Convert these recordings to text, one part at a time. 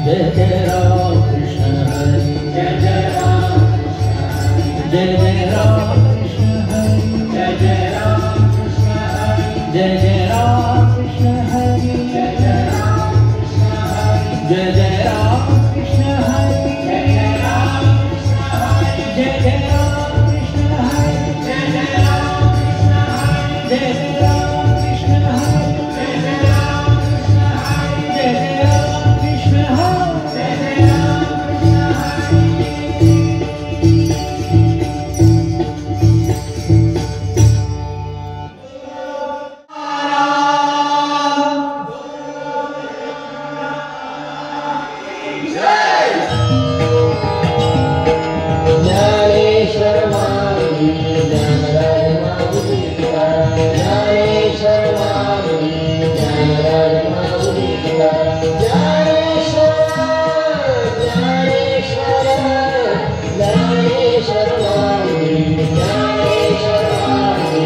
जय जय राम कृष्ण हरि जय जय राम जय जय राम कृष्ण हरि जय जय राम कृष्ण हरि जय जय राम कृष्ण हरि जय जय राम कृष्ण हरि जय जय राम कृष्ण हरि जय जय राम कृष्ण हरि जय जय राम कृष्ण हरि जय जय राम कृष्ण हरि जय जय राम कृष्ण हरि जय जय राम कृष्ण हरि जय जय राम कृष्ण हरि जय जय राम कृष्ण ज्ञानेश्वर मारुति ज्ञानराज मारुति ज्ञानेश्वर मारुति ज्ञानराज मारुति ज्ञानेश्वर ज्ञानेश्वर ज्ञानेश्वर मारुति ज्ञानेश्वर मारुति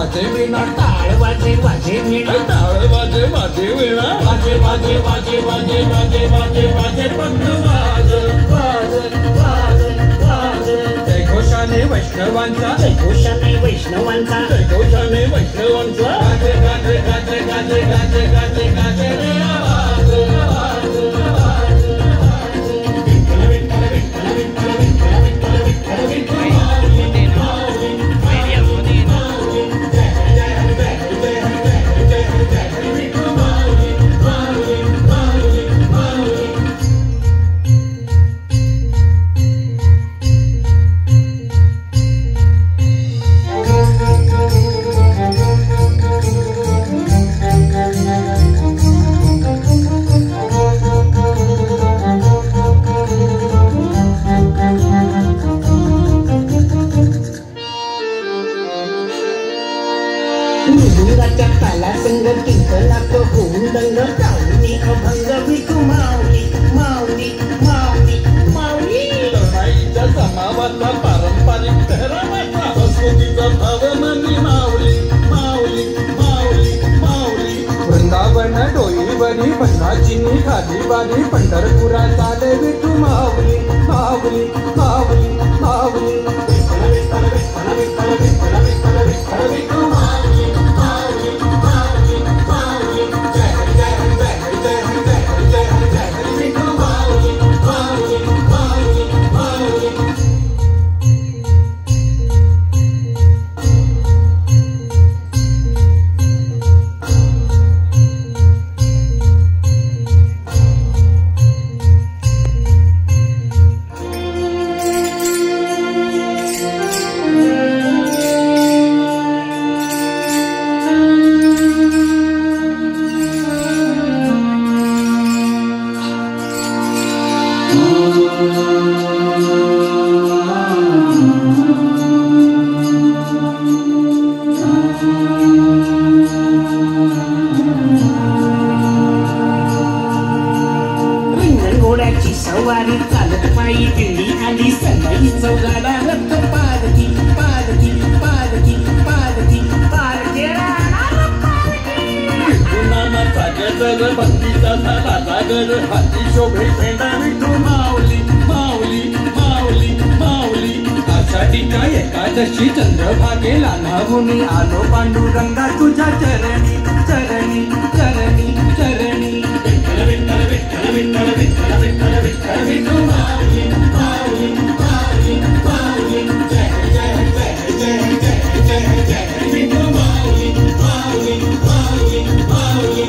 वाजे वीणा ताळ वाजे वाजे वीणा ताळ वाजे वाजे वीणा वाजे वाजे वाजे वाजे वाजे वाजे वाजे पंधु वाजे वाजे वाजे वाजे जयघोषाने वैष्णवांचा जयघोषाने वैष्णवांचा जयघोषाने वैष्णवांचा गाजे गाजे गाजे गाजे गाजे गाजे गाजे रे आवाज आवाज आवाज विठ्ठल विठ्ठल विठ्ठल विठ्ठल विठ्ठल विठ्ठल विठ्ठल कीर्तनात होऊन दंग कावणी अभंग विठू माऊली माऊली माऊली माऊली. तरुणाईच्या समावाचा पारंपरिक पेहरावाचा संस्कृतीचा भाव मनी माऊली माऊली माऊली माऊली. वृंदावन डोईवरी भन्नाची खाली वाली पंढरपुरा चाले विठू माऊली माऊली माऊली माऊली. सवारी चालत पायी दिल्ली आली सकाळी चौघाला रथ पालखी पालखी पालखी पालखी पालखी. पुन्हा सागर भक्तीचा सागर हाती शोभे पेंडा विठू माऊली माऊली माऊली माऊली. आषाढीच्या एकादशी चंद्रभागेला नागुनी आलो पांडुरंगा तुझ्या चरणी चरणी चरणी चरणी. विठ्ठल विठ्ठल विठ्ठल विठ्ठल विठ्ठल विठ्ठल विठू माऊली माऊली माऊली माऊली. जय जय जय जय जय जय जय विठू माऊली माऊली माऊली माऊली.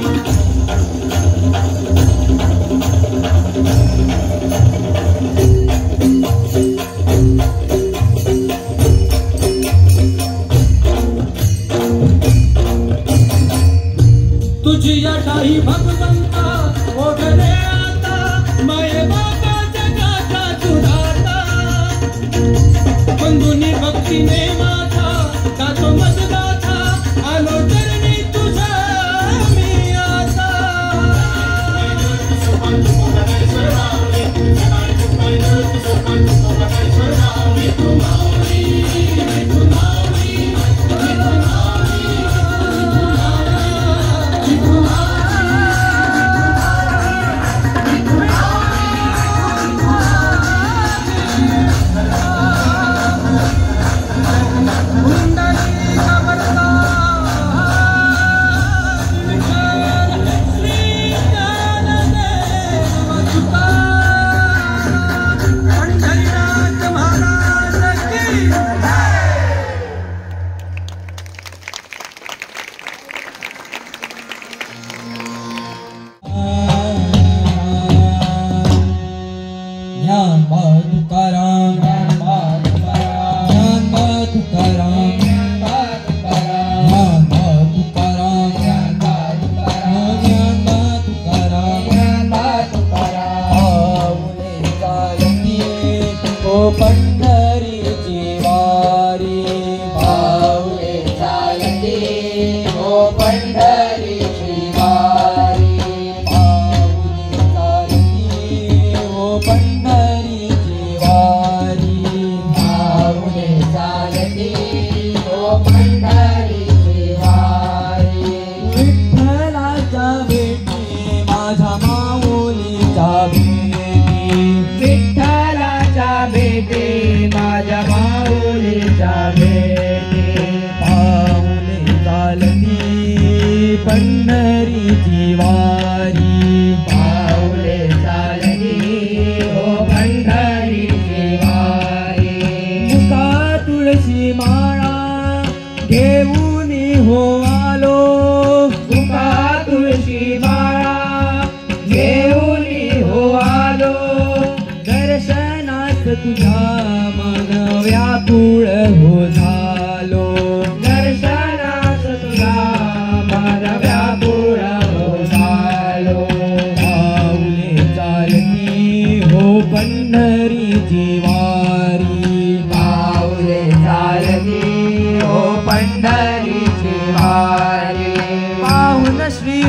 तुझी अटाई भगवंता ओढले आता माये बाबा जगाचा तुझाता. बंधुनी भक्तीने माझा गातो मजगाथा आलो चरणी तुझा मी आता. पंढरीची वारी पाऊले चालली हो पंढरीची वारी. मुका तुळशी माळा घेऊन हो आलो, मुका तुळशी माळा घेऊन हो आलो. दर्शनात तुझ्या मन व्याकुळ हो झालो, दर्शनात तुझा मन व्याकुळ हो झालो. पाऊले चालती हो पंढरीची वारी, पाऊले चालती हो पंढरीची वारी. पाऊले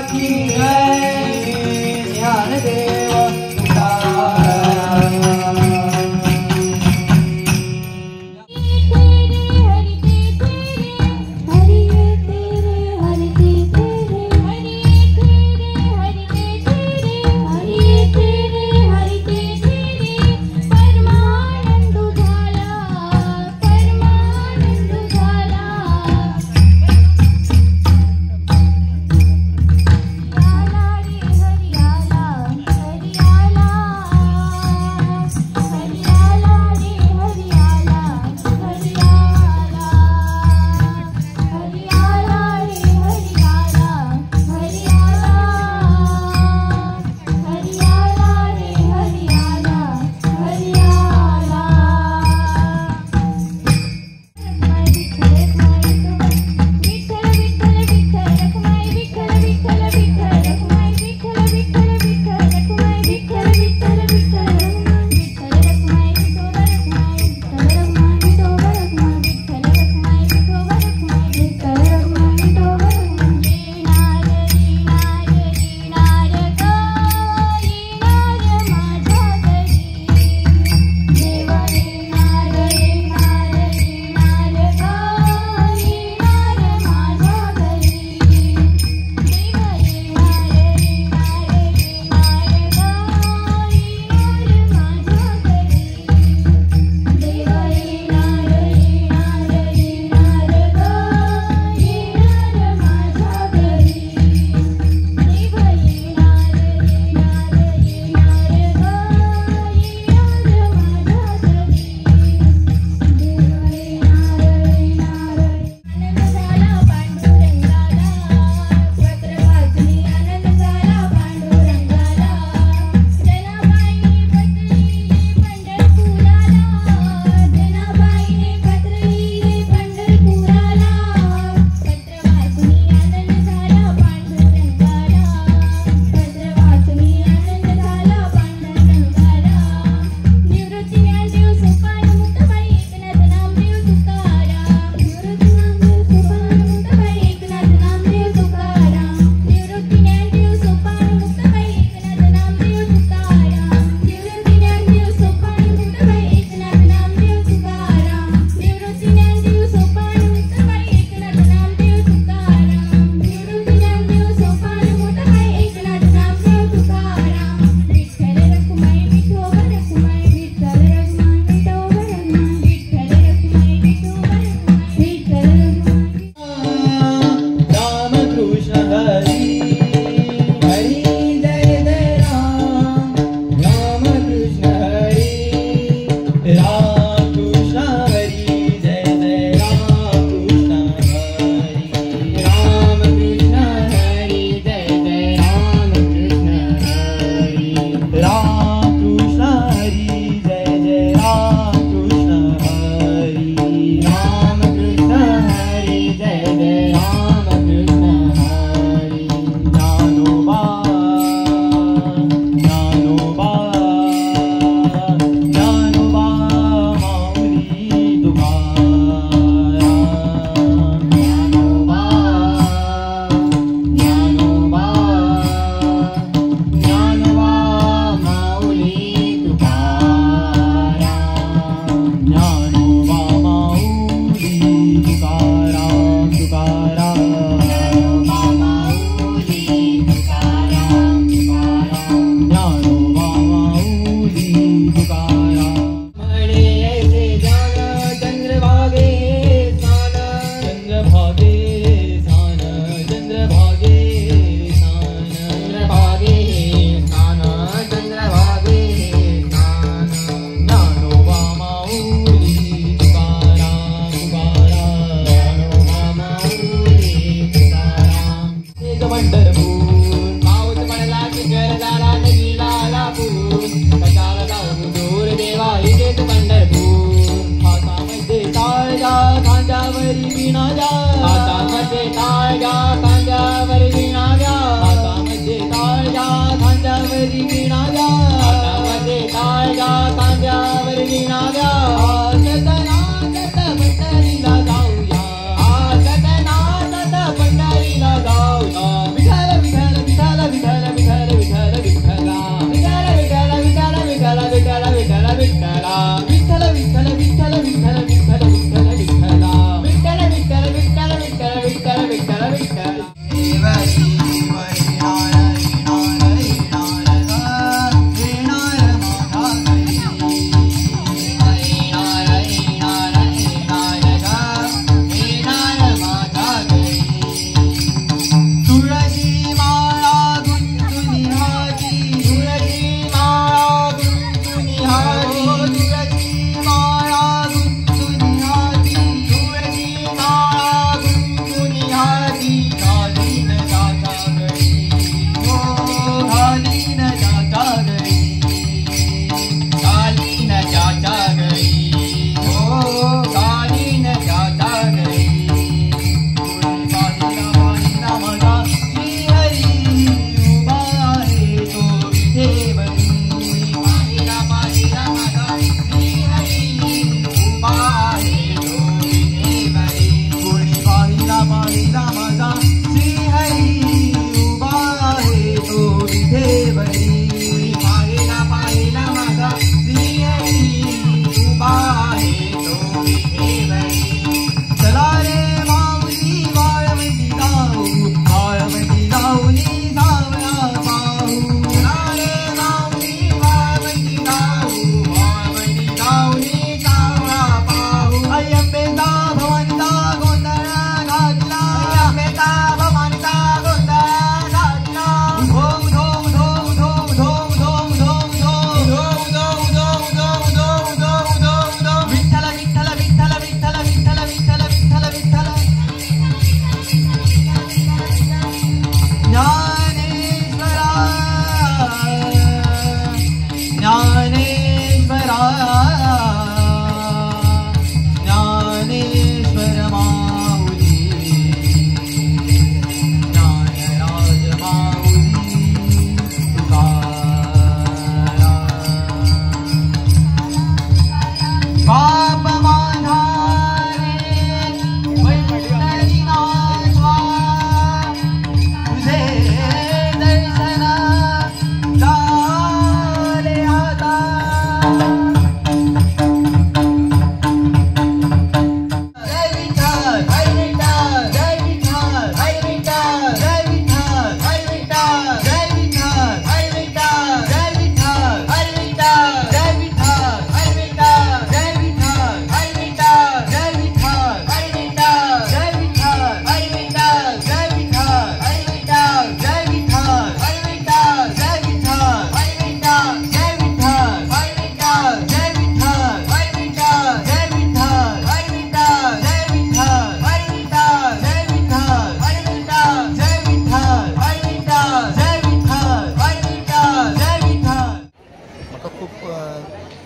की जय ज्ञानदेव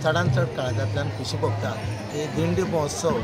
चडांत चड काळजांतल्यान खुशी भोगता की दिंडी महोत्सव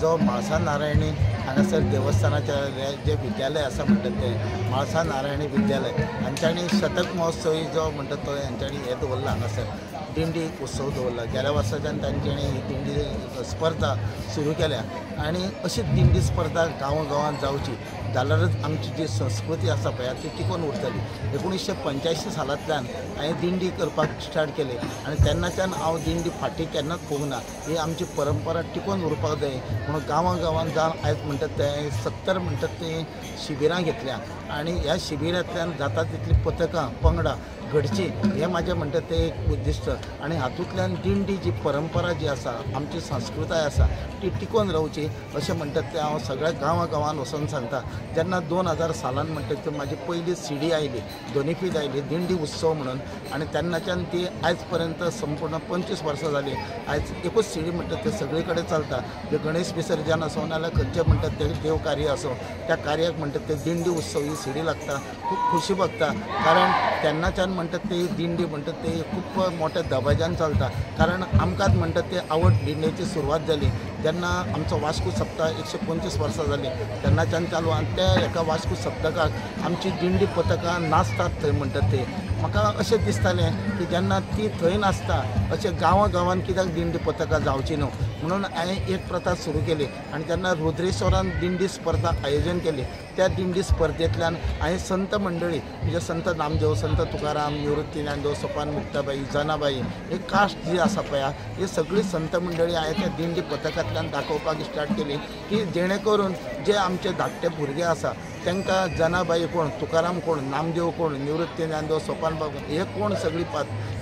जो म्हाळसा नारायणी हांगासर देवस्थानाचे जे विद्यालय आसा म्हणटात ते म्हाळसा नारायणी विद्यालय हांच्यांनी शतक महोत्सवी जो म्हणटात तो हांच्यांनी हें दवरला हांगासर दिंडी उत्सव दवरला. गेल्या वर्साच्यान तांच्यांनी ही दिंडी स्पर्धा सुरू केल्या आनी अशी दिंडी स्पर्धा गांवांत जावची जाल्यारच आमची जी संस्कृती आसा पळय ती टिकून उरतली. 1985 सालांतल्यान हांवें दिंडी करपाक स्टार्ट केली आनी तेन्नाच्यान हांव दिंडी फाटीं केन्नाच पळोवंक ना. ही आमची परंपरा टिकून उरपाक जाय म्हणून गांवांत जावन आयज म्हणटात ते 70 म्हणटात ते शिबिरां घेतल्या आनी ह्या शिबिरांतल्यान जाता तितली पथकां पंगडां घडची हें म्हाजें म्हणटात तें एक उद्दिश्ट आनी हातूंतल्यान दिंडी जी परंपरा जी आसा आमची संस्कृताय आसा ती टिकून रावची अशें म्हणटात तें हांव सगळ्या गांवांत वचून सांगता. जेन्ना 2000 सालान म्हणटात ती म्हाजी पयली सीडी आयली दोनीफीत आयली दिंडी उत्सव म्हणून आनी तेन्नाच्यान ती आयज पर्यंत संपूर्ण 25 वर्सां जाली. आयज एकूच सीडी म्हणटात ते सगळे कडेन चलता. जे गणेश विसर्जन आसूं नाल्यार खंयचें म्हणटात ते देव कार्य आसूं त्या कार्याक म्हणटात ते दिंडी उत्सव ही सीडी लागता. खूब खुशी भोगता कारण तेन्नाच्यान म्हणटात ते दिंडी म्हणटात ते खूब मोठ्या दबाज्यान चलता कारण आमकांच म्हणटात ते आवड दिंडेची सुरवात जाली जेन्ना आमचो वास्को सप्तक 125 वर्सां जाली तेन्नाच्यान चालू आनी त्या एका वास्को सप्तकाक आमची दिंडी पथकां नाचतात थंय म्हणटात ते. म्हाका अशें दिसतालें की जेन्ना ती थंय नाचता अशें गांवांत कित्याक दिंडी पथकां जावची न्हू म्हणून हांवें एक प्रथा सुरू केली आनी जेन्ना रुद्रेश्वरान दिंडी स्पर्धा आयोजन केली त्या दिंडी स्पर्धेंतल्यान हांवें संत मंडळी म्हणजे संत नामदेव संत तुकाराम निवृत्ती ज्ञानदेव सोपान मुक्ताबाई जनाबाई ही कास्ट जी आसा पळय ही सगळी संत मंडळी हांवें त्या दिंडी पथकांतल्यान दाखोवपाक स्टार्ट केली की जेणे करून जे आमचे धाकटे भुरगे आसा तांकां जनाबाई कोण तुकाराम कोण नामदेव कोण निवृत्ती ज्ञानदेव सोपान बाबू हे कोण सगळी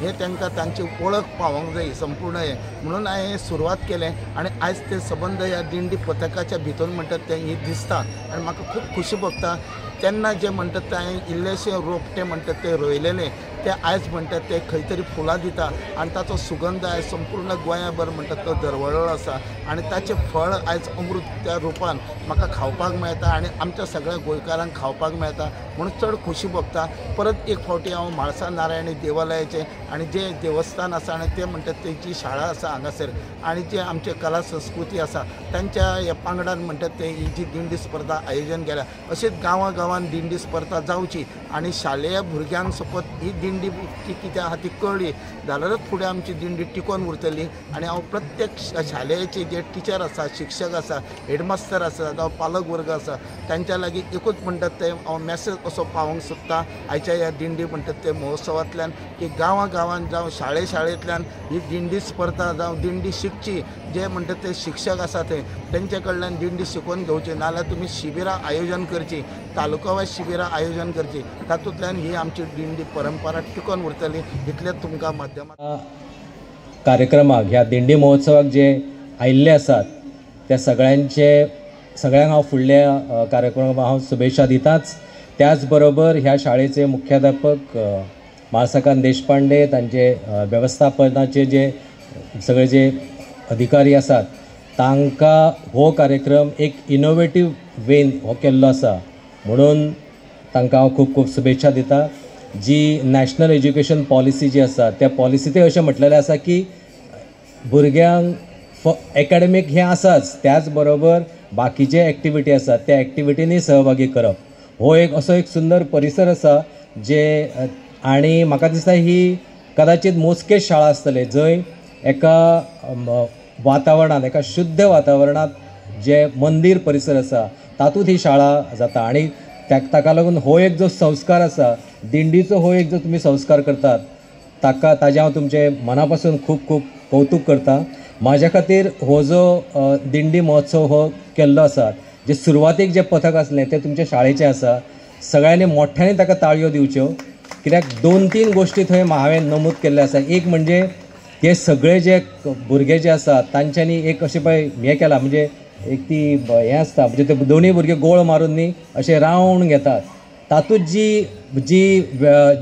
हे तांकां तांची वळख पावोंक जाय संपूर्ण हे म्हणून हांवें सुरवात केलें आनी आयज ते सबंद ह्या दिंडी पथकाच्या भितर म्हणटात ते ही दिसता आनी म्हाका खूब खुशी भोगता. तेन्ना जे म्हणटात ते हांवें इल्लेशे रोपटे म्हणटात ते रोयलेले ते आयज म्हणटात ते खंय तरी फुलां दिता आनी ताचो सुगंध आयज संपूर्ण गोंयाभर म्हणटात तो दरवळ्ळो आसा आनी ताचें फळ आयज अमृत त्या रुपान म्हाका खावपाक मेळटा आनी आमच्या सगळ्या गोंयकारांक खावपाक मेळटा म्हणून चड खुशी भोगता. परत एक फावटी हांव म्हाळसा नारायणी देवालयाचें आनी जे देवस्थान आसा आनी ते म्हणटात तेची शाळा आसा हांगासर आनी जे आमचे कला संस्कृती आसा तांच्या ह्या पांगडान म्हणटात ते ही जी दिंडी स्पर्धा आयोजन केल्या अशीच गांवांत दिंडी स्पर्धा जावची आनी शालेय भुरग्यांक सपोज ही दिंडी कित्या आहा ती कळ्ळी जाल्यारच फुडें आमची दिंडी टिकून उरतली आनी हांव प्रत्येक शालेचे जे टिचर आसा शिक्षक आसा हेडमास्तर आसा जावं पालक वर्ग आसा तांच्या लागीं एकूच म्हणटात ते हांव मॅसेज असो पावोवंक सोदता आयच्या ह्या दिंडी म्हणटात ते महोत्सवांतल्यान की गांवांत जावं शाळेंतल्यान ही दिंडी स्पर्धा जावं दिंडी शिकची जे म्हणटात ते शिक्षक आसा थंय तेंचे कडल्यान दिंडी शिकून घेवची नाल्यार तुमी शिबिरां आयोजन करची तालुकावार शिबिरां आयोजन करची तातूंतल्यान ही आमची दिंडी परंपरा टिकून उरतली इतलेंच तुमकां माध्यमांत कार्यक्रमाक ह्या दिंडी महोत्सवाक जे आयिल्ले आसात त्या सगळ्यांक हांव फुडल्या कार्यक्रमाक हांव शुभेच्छा दिताच. त्याच बरोबर ह्या शाळेचे मुख्याध्यापक म्हाळसाकांत देशपांडे तांचे वेवस्थापनाचे जे सगळे जे अधिकारी आसात तांकां हो कार्यक्रम एक इनोवेटीव वेन हो केल्लो आसा म्हणून तांकां हांव खूब खूब शुभेच्छा दिता. जी नॅशनल एज्युकेशन पॉलिसी जी आसा त्या पॉलिसींत अशें म्हटलेलें आसा की भुरग्यांक एकाडेमीक हें आसाच त्याच बरोबर बाकीचे एक्टिविटी आसात त्या एक्टिविटींनी सहभागी करप हो एक असो एक सुंदर परिसर आसा जे आनी म्हाका दिसता ही कदाचित मोजकेच शाळा आसतले जंय एका वातावरणांत एका शुद्ध वातावरणांत जे मंदीर परिसर आसा तातूंत ही शाळा जाता आनी ताका लागून हो एक जो संस्कार आसा दिंडीचो हो एक जो तुमी संस्कार करतात ताजें हांव तुमचे मना पासून खूब खूब कौतुक करता. म्हाज्या खातीर हो जो दिंडी महोत्सव हो केल्लो आसा जे सुरवातीक जे पथक आसलें तें तुमच्या शाळेचें आसा सगळ्यांनी मोठ्यांनी ताका ताळयो दिवच्यो कित्याक 2-3 गोश्टी थंय हांवें नमूद केल्ले आसा. एक म्हणजे हे सगळे जे भुरगे जे आसात तांच्यांनी एक अशें पळय हें केलां म्हणजे एक ती हें आसता म्हणजे ते दोनूय भुरगे गोळ मारून न्ही अशे रावंड घेतात तातूंत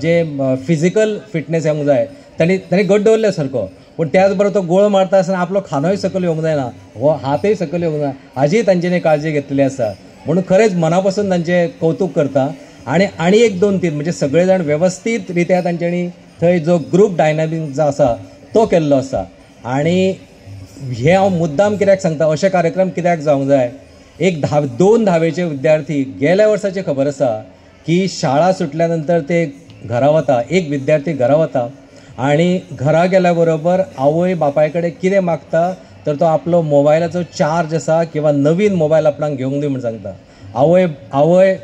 जे फिजिकल फिटनेस येवंक जाय तांणी घट दवरल्या सारको पूण त्याच बरोबर तो गोळ मारता आसतना आपलो खानोय सकयल येवंक जायना हो हातय सकयल येवंक जाय हाजी तांच्यांनी काळजी घेतलेली आसा म्हणून खरेंच मना पासून तांचें कौतुक करता. आनी एक 2-3 म्हणजे सगळे जाण वेवस्थीत रित्या तांच्यांनी थंय जो ग्रूप डायनामीक जो आसा तो केल्लो आसा आणि हे हांव मुद्दाम कित्याक सांगता, अशे कार्यक्रम कित्याक जावंक जाय. एक 2 धावेचे विद्यार्थी गेल्या वर्साचे खबर आसा की शाळा सुटल्या नंतर ते घरा वता, एक विद्यार्थी घरा वता आणि घरा गेल्या बरोबर आवय बापाय कडेन कितें मागता तर तो आपलो मोबायलाचो चार्ज आसा किंवा नवीन मोबायल आपणाक घेवंक दी म्हूण सांगता. आवय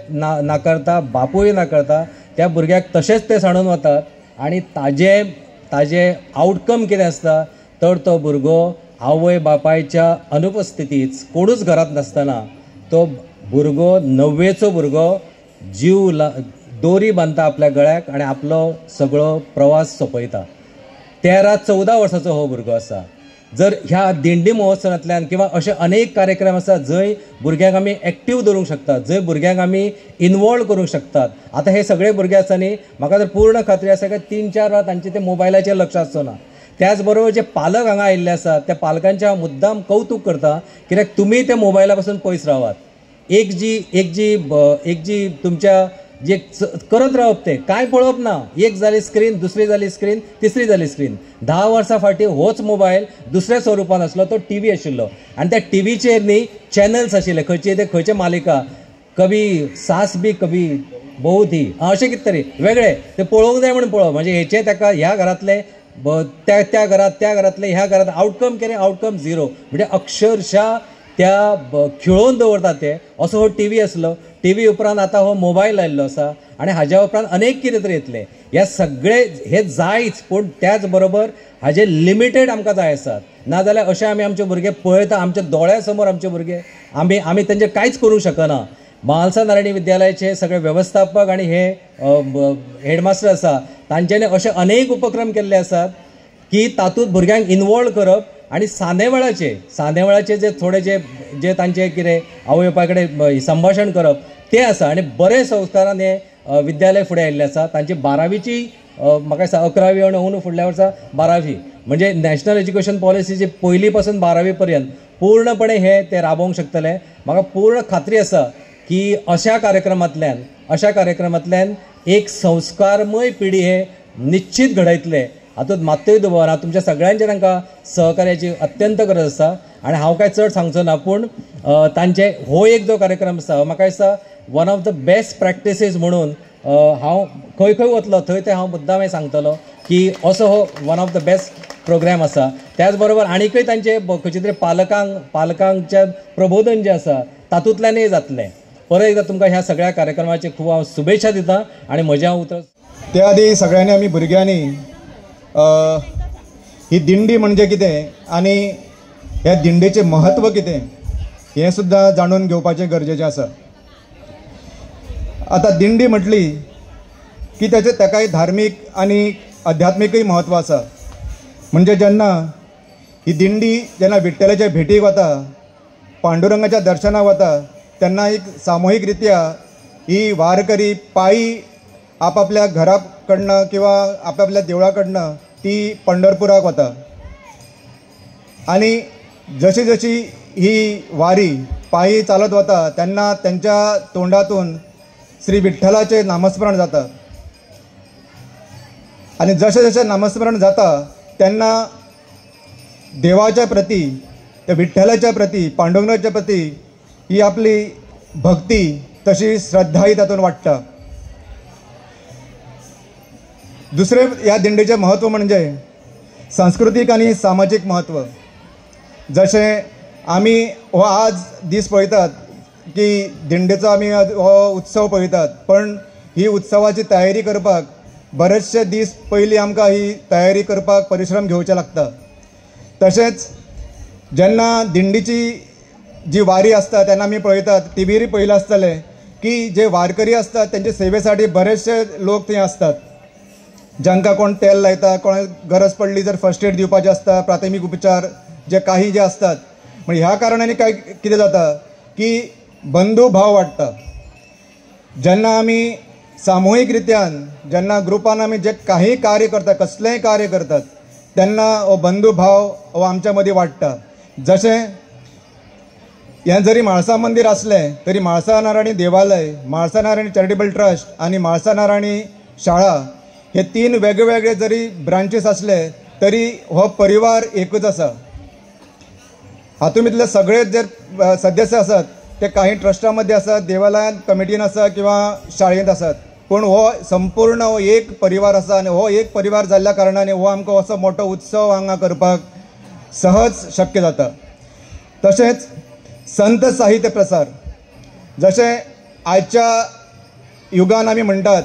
नाकारता, बापूय नाकारता, त्या भुरग्याक तशेंच ते सांडून वतात आणि ताजे आउटकम कितें आसता तर तो भुरगो आवय बापायच्या अनुपस्थितीत कोणूच घरात नासतना तो भुरगो 9वेचो भुरगो जीव दोरी बांदता आपल्या गळ्याक आणि आपलो सगळो प्रवास सोंपयता. 13-14 वर्साचो हो भुरगो आसा. जर ह्या दिंडी महोत्सवांतल्यान किंवा असे अनेक कार्यक्रम आसा जंय भुरग्यांक आमी एक्टीव दवरूंक शकतात, जंय भुरग्यांक आमी इनवॉल्व करूंक शकतात. आतां हे सगळे भुरगे आसा न्ही, म्हाका तर पूर्ण खात्री आसा की 3-4 वरां तांचे ते मोबायलाचेर लक्ष आसचो ना. त्याच बरोबर जे पालक हांगा आयिल्ले आसात त्या पालकांचे हांव मुद्दाम कौतुक करता, कित्याक तुमी ते मोबायला पासून पयस रावात. एक जी तुमच्या जे करत रावप ते कांय पळोवप ना. एक जाली स्क्रीन, दुसरी जाली स्क्रीन, तिसरी जाली स्क्रीन. 10 वर्सां फाटीं होच मोबायल दुसऱ्या स्वरुपान आसलो, तो टीव्ही आशिल्लो आणि त्या टीव्हीचेर न्ही चॅनल्स आशिल्ले, खंयचे मालिका, कभी सास भी कभी बहू थी, अशें कितें तरी वेगळे ते पळोवंक जाय म्हणून पळोवप. म्हणजे हेचे ताका ह्या घरांतले त्या घरांतले ह्या घरांत आउटकम केलें, आउटकम 0. म्हणजे अक्षरशः त्या खिळोवन दवरतात ते. असो हो टीव्ही आसलो. टीव्ही उपरांत आतां हो मोबायल आयिल्लो आसा आणि हाज्या उपरांत अनेक कितें तरी येतले. ह्या सगळे हे जायच, पूण त्याच बरोबर हाजे लिमिटेड आमकां जाय आसात. नाजाल्यार अशें आमी आमचे भुरगे पळयता, आमच्या दोळ्या समोर आमचे भुरगे आमी तांचेर कांयच करूंक शकना. म्हालसा नारायणी विद्यालयाचे सगळे व्यवस्थापक आणि हे हेडमास्टर आसा तांच्यांनी अशे अनेक उपक्रम केल्ले आसात की तातूंत भुरग्यांक इनवॉल्व करप आणि सांदेवळाचे जे थोडे जे तांचे कितें आवय बापाय कडेन संभाशण करप ते आसा. आणि बरे संस्कारान हे विद्यालय फुडें आयिल्लें आसा. तांची 12वीची म्हाका दिसता 11वी आणि अंदू फुडल्या वर्सा 12वी म्हणजे नॅशनल एज्युकेशन पॉलिसीची 1ली पासून 12वी पर्यंत पूर्णपणे हे ते राबोवंक शकतले. म्हाका पूर्ण खात्री आसा की अशा कार्यक्रमांतल्यान एक संस्कारमय पिढी हे निश्चित घडयतले. हातूंत मात्तूय दुबाव तुमच्या सगळ्यांचे तांकां सहकार्याची अत्यंत गरज आसा. आणि हांव कांय चड सांगचो ना, पूण तांचे हो एक जो कार्यक्रम आसा म्हाका दिसता one of the best practices म्हणून हांव खंय वतलो थंय ते हांव मुद्दाम सांगतलो की असो हो one of the best program आसा. त्याच बरोबर आनीकय तांचे खंयचे तरी पालकांच्या प्रबोधन जें आसा तातूंतल्यानय जातलें. परत एकदां तुमकां ह्या सगळ्या कार्यक्रमाचे खूब हांव शुभेच्छा दितां आणि म्हजें हांव उतर. त्या आदी सगळ्यांनी आमी भुरग्यांनी ही दिंडी म्हणजे कितें आणि ह्या दिंडेचें महत्व कितें हें सुद्दां जाणून घेवपाचें गरजेचें आसा. आतां दिंडी म्हटली की ताकाय धार्मीक आनी आध्यात्मिकय महत्व आसा. म्हणजे जेन्ना ही दिंडी जेन्ना विठ्ठलाच्या भेटीक वता, पांडुरंगाच्या दर्शनाक वता, तेन्ना एक सामुहीक रित्या ही वारकरी पायी आपापल्या घराकडनं किंवा आपापल्या देवळाकडनं ती पंढरपुराक वता. आणि जशी जशी ही वारी पायी चालत वता तेन्ना त्यांच्या तोंडातून श्री विठ्ठलाचे नामस्मरण जाता. आणि जसे जसे नामस्मरण जाता तेन्ना देवाच्या प्रती, त्या विठ्ठलाच्या प्रती, पांडुरंगाच्या प्रती ही आपली भक्ती तशी श्रद्धाही तातून वाडटा. दुसरे ह्या दिंडीचे महत्व म्हणजे सांस्कृतिक आणि सामाजिक महत्व. जशें आमी हो आज दीस पळयतात की दिंडेचो आमी हो उत्सव पळयतात, पण ही उत्सवाची तयारी करपाक बरेचशे दीस पयलीं आमकां ही तयारी करपाक परिश्रम घेवचे लागता. तशेंच जेन्ना दिंडीची जी वारी आसता तेन्ना आमी पळयतात, टीव्हीर पळयलें आसतलें की जे वारकरी असतात त्यांच्या सेवेसाठी बरेचसे लोक थंय असतात. जांकां कोण तेल लायता, कोण गरज पडली जर फर्स्ट एड दिवपाचे असता, प्राथमिक उपचार जे काही जे असतात. म्हणजे ह्या कारणाने काय कितें जाता की बंधुभाव वाडटा. जेन्ना आमी सामुहीक रित्यान जेन्ना ग्रुपान आमी जे काही कार्य करतात, कसलेंय कार्य करतात, तेन्ना हो बंधुभाव हो आमच्या मदीं वाडटा. जशें हें जरी म्हाळसा मंदिर असलें तरी म्हाळसा नारायणी देवालय, म्हाळसा नारायणी चॅरिटेबल ट्रस्ट आणि म्हाळसा नारायणी शाळा हे 3 वेगवेगळे जरी ब्रांचेस असले तरी हो परिवार एकूच आसा. हातूंतले सगळे जे सदस्य आसात ते काही ट्रस्टा मध्ये आसात, देवालयात कमिटीन आसा किंवा शाळेंत आसात, पूण हो संपूर्ण हो एक परिवार आसा आनी हो एक परिवार जाल्ल्या कारणान हो आमकां असो मोठो उत्सव हांगा करपाक सहज शक्य जाता. तशेंच संत साहित्य प्रसार, जशें आजच्या युगान आमी म्हणटात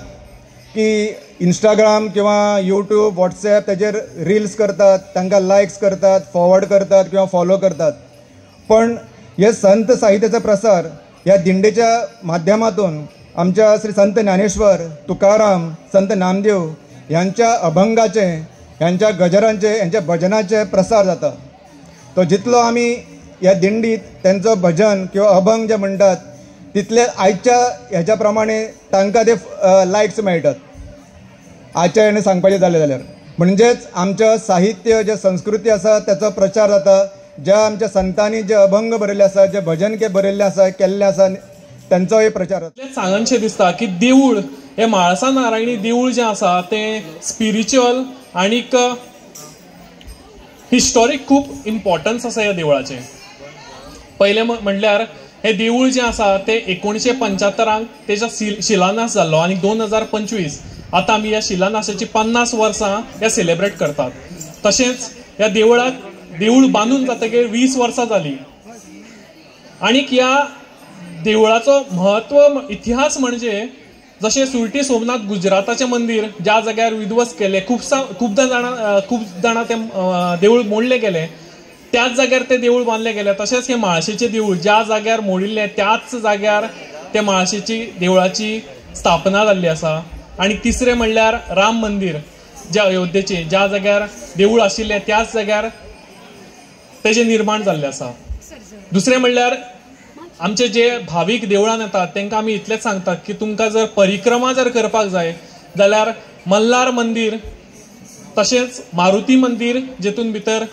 की इंस्टाग्राम किंवा यूट्यूब व्हॉट्सॅप ताजेर रील्स करतात, तांकां लायक्स करतात, फॉरवर्ड करतात किंवा फॉलो करतात, पण हे संत साहित्याचा प्रसार ह्या दिंडेच्या माध्यमातून आमच्या श्री संत ज्ञानेश्वर, तुकाराम, संत नामदेव यांच्या अभंगाचे, यांच्या गजरांचे, यांच्या भजनाचे प्रसार जाता. तो जितलो आमी ह्या दिंडीत त्यांचं भजन किंवा अभंग जे म्हणटात तितले आजच्या ह्याच्या प्रमाणे तांकां ते लायक्स मेळटात. आजच्या हेणे सांगपाचें जालें जाल्यार म्हणजेच आमच्या साहित्य, जे संस्कृती आसा त्याचो प्रचार जाता. ज्या आमच्या संतांनी जे अभंग बरयल्ले आसा, जे भजन बरयल्ले आसा, केल्ले आसा, त्यांचोय प्रचार जाता. सांगनशें दिसता की देवूळ हे म्हाळसा नारायणी देवूळ जें आसा तें स्पिरिच्युअल आनीक हिस्टॉरीक खूब इम्पॉर्टन्स आसा ह्या देवळाचें. पयलें म्हणल्यार हे देवूळ जें आसा तें 1975 तेजो शिलान्यास जाल्लो आनी 2025 आतां आमी ह्या शिलान्यासाची 50 वर्सां हे सेलिब्रेट करतात. तशेंच ह्या देवळाक देवूळ बांदून जातकीर 20 वर्सां जालीं. आनीक ह्या देवळाचो म्हत्व इतिहास म्हणजे जशें सुरटी सोमनाथ गुजराताचें मंदीर ज्या जाग्यार विध्वस्त केलें, खूब जाणां तें देवूळ मोडलें गेलें, त्याच जाग्यार तें देवूळ बांदलें गेलें. तशेंच हें म्हाळशेचें देवूळ ज्या जाग्यार मोडिल्लें त्याच जाग्यार त्या म्हाळशेची देवळाची स्थापना जाल्ली आसा. आनी तिसरें म्हणल्यार राम मंदीर ज्या अयोध्येचें, ज्या जाग्यार देवूळ आशिल्लें त्याच जाग्यार तेजें निर्माण जाल्लें आसा. दुसरें म्हणल्यार आमचे जे भावीक देवळान येतात तांकां आमी इतलेंच सांगतात की तुमकां जर परिक्रमा जर करपाक जाय जाल्यार मल्हार मंदीर, तशेंच मारुती मंदीर जेतून भितर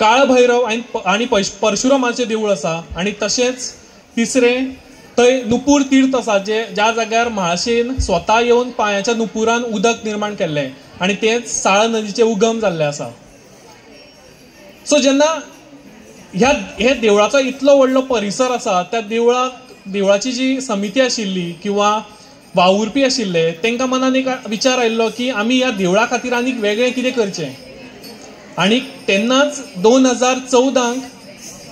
काळ भैरव आनी परशुरामाचें देवूळ आसा, आनी तशेंच तिसरें थंय नुपूर तीर्थ आसा ज्या जाग्यार म्हाळशेन स्वता येवन पांयाच्या नुपुरान उदक निर्माण केल्लें आनी तेंच साळ नदीचें उगम जाल्लें आसा. सो जेन्ना हे देवळाचो इतलो व्हडलो परिसर आसा, त्या देवळाची जी समिती आशिल्ली किंवा वावुरपी आशिल्ले तांकां मनान एक विचार आयिल्लो की आमी ह्या देवळा खातीर आनीक वेगळें कितें करचें. आनी तेन्नाच 2014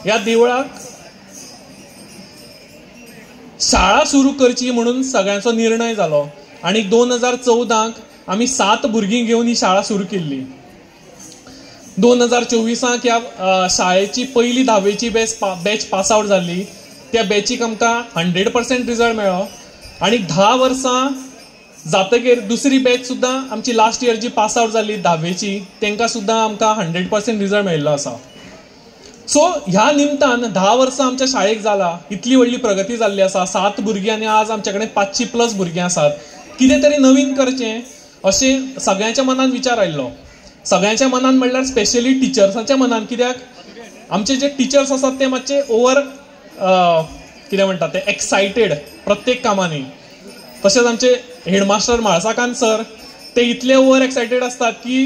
ह्या देवळाक शाळा सुरू करची म्हणून सगळ्यांचो निर्णय जालो. आनी 2014 आमी 7 भुरगीं घेवन ही शाळा सुरू केल्ली. 2024 ह्या शाळेची पहिली 10वीची बॅच पास आउट जाल्ली. त्या बॅचीक आमकां 100% रिजल्ट मेळ्ळो. आनी 10 वर्सां जातकीर दुसरी बॅच सुद्दां आमची लास्ट इयर जी पास आउट जाल्ली 10वीची तांकां सुद्दां आमकां 100% रिजल्ट मेळिल्लो आसा. सो ह्या निमतान 10 वर्सां आमच्या शाळेक जाला, इतली व्हडली प्रगती जाल्ली आसा. 7 भुरगीं आनी आज आमचे कडेन 500+ भुरगीं आसात. कितें तरी नवीन करचें अशें सगळ्यांच्या मनान विचार आयिल्लो. सगळ्यांच्या मनान म्हणल्यार स्पेशली टिचर्सांच्या मनान, कित्याक आमचे जे टिचर्स आसात ते मातशे ओवर कितें म्हणटात ते एक्सायटेड प्रत्येक कामांनी. तशेंच आमचे हेडमास्टर म्हाळसाकांत सर ते इतले ओवर एक्सायटेड असतात की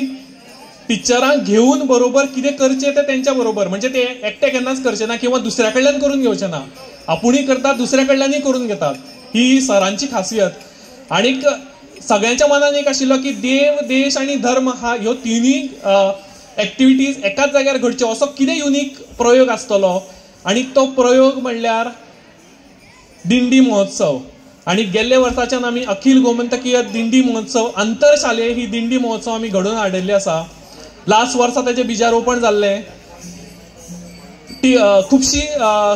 टिचरांक घेवन बरोबर कितें करचें तें तेंच्या बरोबर, म्हणजे ते एकटे केन्नाच करचे ना किंवा दुसऱ्या कडल्यान करून घेवचे ना, आपुणूय करतात दुसऱ्या कडल्यानय करून घेतात. ही सरांची खासियत. आनीक सगळ्यांच्या मनान एक आशिल्लो की देव, देश आनी धर्म ह्यो तिनूय एक्टिविटीज एकाच जाग्यार घडच्यो असो कितें युनीक प्रयोग आसतलो. आनी तो प्रयोग म्हणल्यार दिंडी महोत्सव. आनी गेल्ले वर्साच्यान आमी अखिल गोमंतकीय दिंडी महोत्सव, आंतरशालेय ही दिंडी महोत्सव आमी घडोवन हाडिल्ली आसा. लास्ट वर्सा तेजें बिजारोपण जाल्लें. खुबशी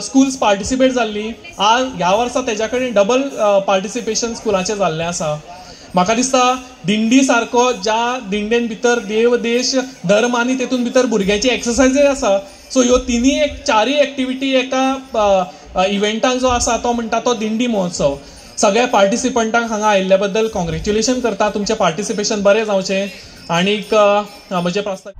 स्कूल्स पार्टिसिपेट जाल्ली. आज ह्या वर्सा तेज्या कडेन डबल पार्टिसिपेशन स्कुलांचें जाल्लें आसा. म्हाका दिसता दिंडी सारको ज्या दिंडेन भितर देव, देश, धर्म आनी तेतून भितर भुरग्यांची एक्सरसायजय आसा. सो ह्यो चारय एक्टिविटी एका इव्हेंटाक जो आसा तो म्हणटा तो दिंडी महोत्सव. सगळ्या पार्टिसिपंटांक हांगा आयिल्ल्या बद्दल कॉंग्रॅच्युलेशन करता. तुमचें पार्टिसिपेशन बरें जावचें. आनीक म्हजें प्रस्ताव